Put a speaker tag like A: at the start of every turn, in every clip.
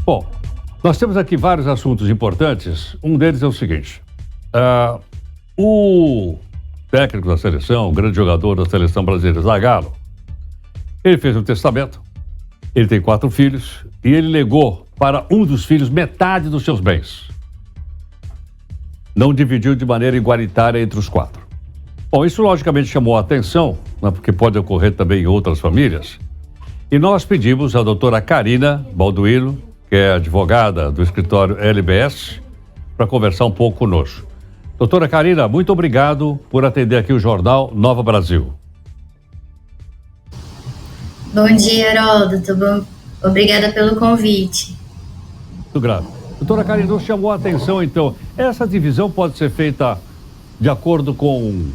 A: Bom, nós temos aqui vários assuntos importantes. Um deles é o seguinte. O técnico da seleção, o grande jogador da seleção brasileira, Zagallo, ele fez um testamento, ele tem 4 filhos e ele legou para um dos filhos metade dos seus bens. Não dividiu de maneira igualitária entre os 4. Bom, isso logicamente chamou a atenção, né, porque pode ocorrer também em outras famílias. E nós pedimos à doutora Karina Balduino, que é advogada do escritório LBS, para conversar um pouco conosco. Doutora Karina, muito obrigado por atender aqui o Jornal Nova Brasil.
B: Bom dia, Heródoto. Obrigada pelo convite.
A: Muito grato. Doutora Karina, nos chamou a atenção, então, essa divisão pode ser feita de acordo com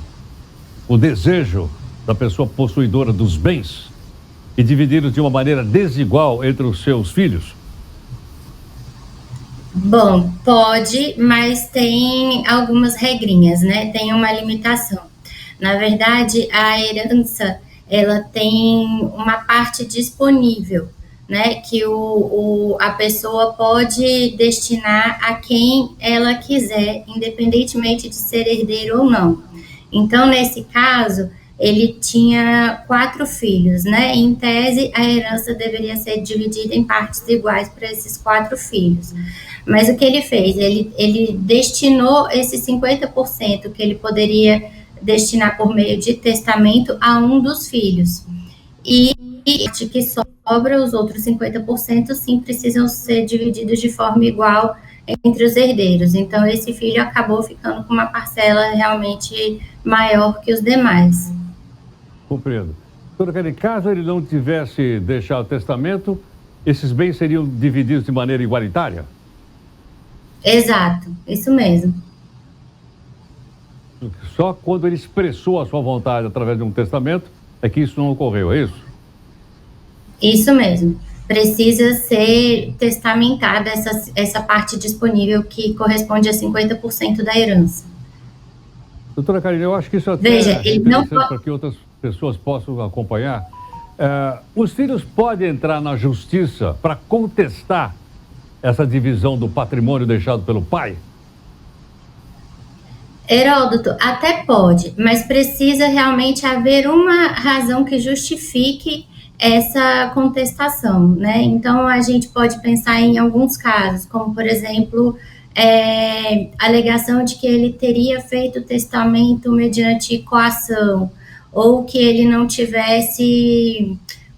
A: o desejo da pessoa possuidora dos bens e divididos de uma maneira desigual entre os seus filhos?
B: Bom, pode, mas tem algumas regrinhas, né? Tem uma limitação. Na verdade, a herança, ela tem uma parte disponível, né? Que a pessoa pode destinar a quem ela quiser, independentemente de ser herdeiro ou não. Então, nesse caso, ele tinha 4 filhos, né? Em tese, a herança deveria ser dividida em partes iguais para esses 4 filhos. Mas o que ele fez? Ele destinou esses 50% que ele poderia destinar por meio de testamento a um dos filhos. E a que sobra, os outros 50%, sim, precisam ser divididos de forma igual entre os herdeiros. Então, esse filho acabou ficando com uma parcela realmente maior que os demais.
A: Compreendo. Doutora Karina, caso ele não tivesse deixado o testamento, esses bens seriam divididos de maneira igualitária?
B: Exato, isso mesmo.
A: Só quando ele expressou a sua vontade através de um testamento é que isso não ocorreu, é isso?
B: Isso mesmo. Precisa ser testamentada essa parte disponível que corresponde a 50% da herança.
A: Doutora Karina, eu acho que isso até é interessante para que outras pessoas possam acompanhar. Os filhos podem entrar na justiça para contestar essa divisão do patrimônio deixado pelo pai?
B: Heródoto, até pode, mas precisa realmente haver uma razão que justifique essa contestação, né? Então, a gente pode pensar em alguns casos, como, por exemplo, a alegação de que ele teria feito o testamento mediante coação, ou que ele não tivesse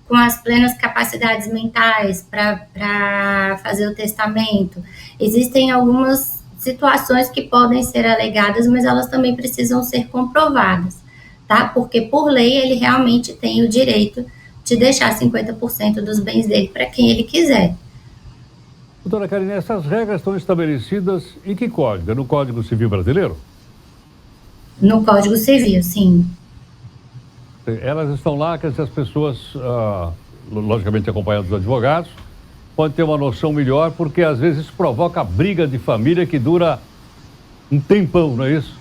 B: com as plenas capacidades mentais para fazer o testamento. Existem algumas situações que podem ser alegadas, mas elas também precisam ser comprovadas, tá? Porque, por lei, ele realmente tem o direito de deixar 50% dos bens dele para quem ele quiser.
A: Doutora Karina, essas regras estão estabelecidas em que código? No Código Civil Brasileiro?
B: No Código Civil, sim.
A: Elas estão lá, que as pessoas, logicamente acompanhadas dos advogados, podem ter uma noção melhor, porque às vezes isso provoca briga de família que dura um tempão, não é isso?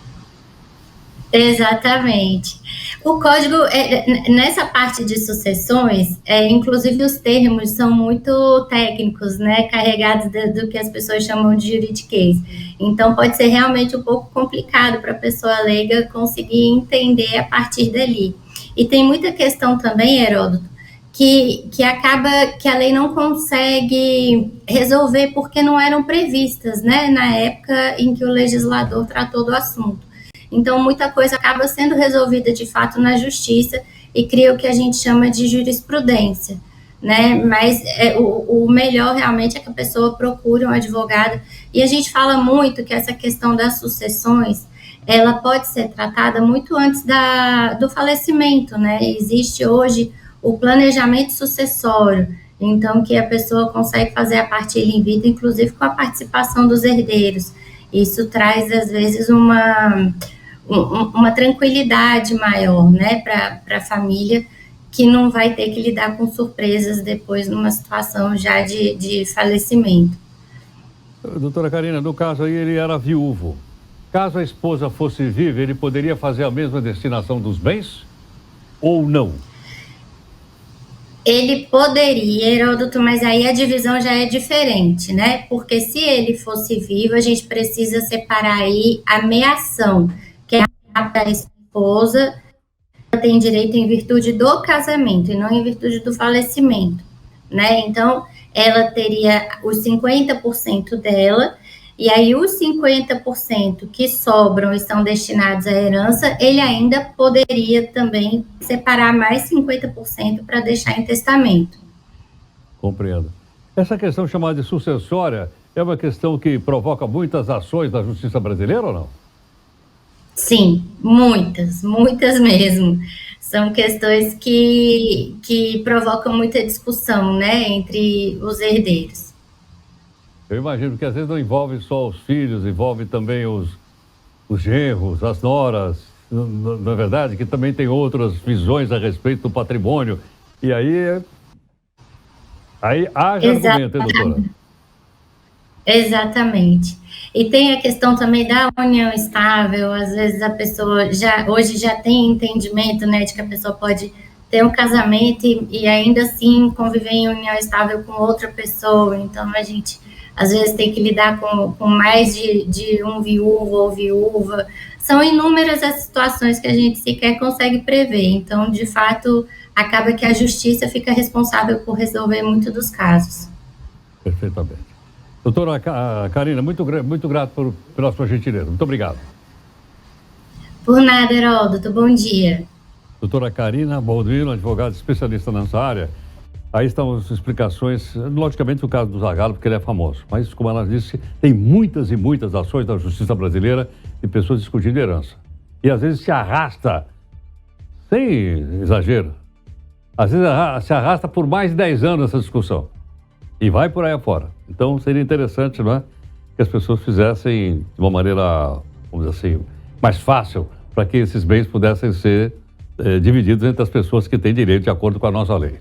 B: Exatamente. O código, nessa parte de sucessões, inclusive os termos são muito técnicos, né, carregados do que as pessoas chamam de juridiquês. Então, pode ser realmente um pouco complicado para a pessoa leiga conseguir entender a partir dali. E tem muita questão também, Heródoto, que acaba que a lei não consegue resolver porque não eram previstas, né, na época em que o legislador tratou do assunto. Então, muita coisa acaba sendo resolvida, de fato, na justiça e cria o que a gente chama de jurisprudência, né? Mas o melhor, realmente, é que a pessoa procure um advogado. E a gente fala muito que essa questão das sucessões, ela pode ser tratada muito antes do falecimento, né? Existe hoje o planejamento sucessório, então, que a pessoa consegue fazer a partilha em vida, inclusive com a participação dos herdeiros. Isso traz, às vezes, uma tranquilidade maior, né, para a família, que não vai ter que lidar com surpresas depois numa situação já de falecimento.
A: Doutora Karina, no caso aí ele era viúvo. Caso a esposa fosse viva, ele poderia fazer a mesma destinação dos bens ou não?
B: Ele poderia, Heródoto, mas aí a divisão já é diferente, né? Porque se ele fosse vivo, a gente precisa separar aí a meação, que é a esposa tem direito em virtude do casamento e não em virtude do falecimento, né? Então, ela teria os 50% dela, e aí os 50% que sobram e são destinados à herança, ele ainda poderia também separar mais 50% para deixar em testamento.
A: Compreendo. Essa questão chamada de sucessória é uma questão que provoca muitas ações da justiça brasileira ou não?
B: Sim, muitas, muitas mesmo. São questões que provocam muita discussão, né, entre os herdeiros.
A: Eu imagino que às vezes não envolve só os filhos, envolve também os genros, as noras, na verdade, que também tem outras visões a respeito do patrimônio. E aí haja argumento, hein, doutora?
B: Exatamente. E tem a questão também da união estável, às vezes a pessoa hoje já tem entendimento, né, de que a pessoa pode ter um casamento e ainda assim conviver em união estável com outra pessoa, então a gente às vezes tem que lidar com mais de um viúvo ou viúva, são inúmeras as situações que a gente sequer consegue prever, então de fato acaba que a justiça fica responsável por resolver muito dos casos.
A: Perfeitamente. Doutora Karina, muito grato pela sua gentileza. Muito obrigado.
B: Por nada, Heródoto. Bom dia.
A: Doutora Karina Balduino, advogada especialista nessa área. Aí estão as explicações, logicamente o caso do Zagallo, porque ele é famoso. Mas, como ela disse, tem muitas e muitas ações da justiça brasileira de pessoas discutindo herança. E às vezes se arrasta, sem exagero, às vezes se arrasta por mais de 10 anos essa discussão. E vai por aí afora. Então seria interessante, não é, que as pessoas fizessem de uma maneira, vamos dizer assim, mais fácil, para que esses bens pudessem ser divididos entre as pessoas que têm direito de acordo com a nossa lei.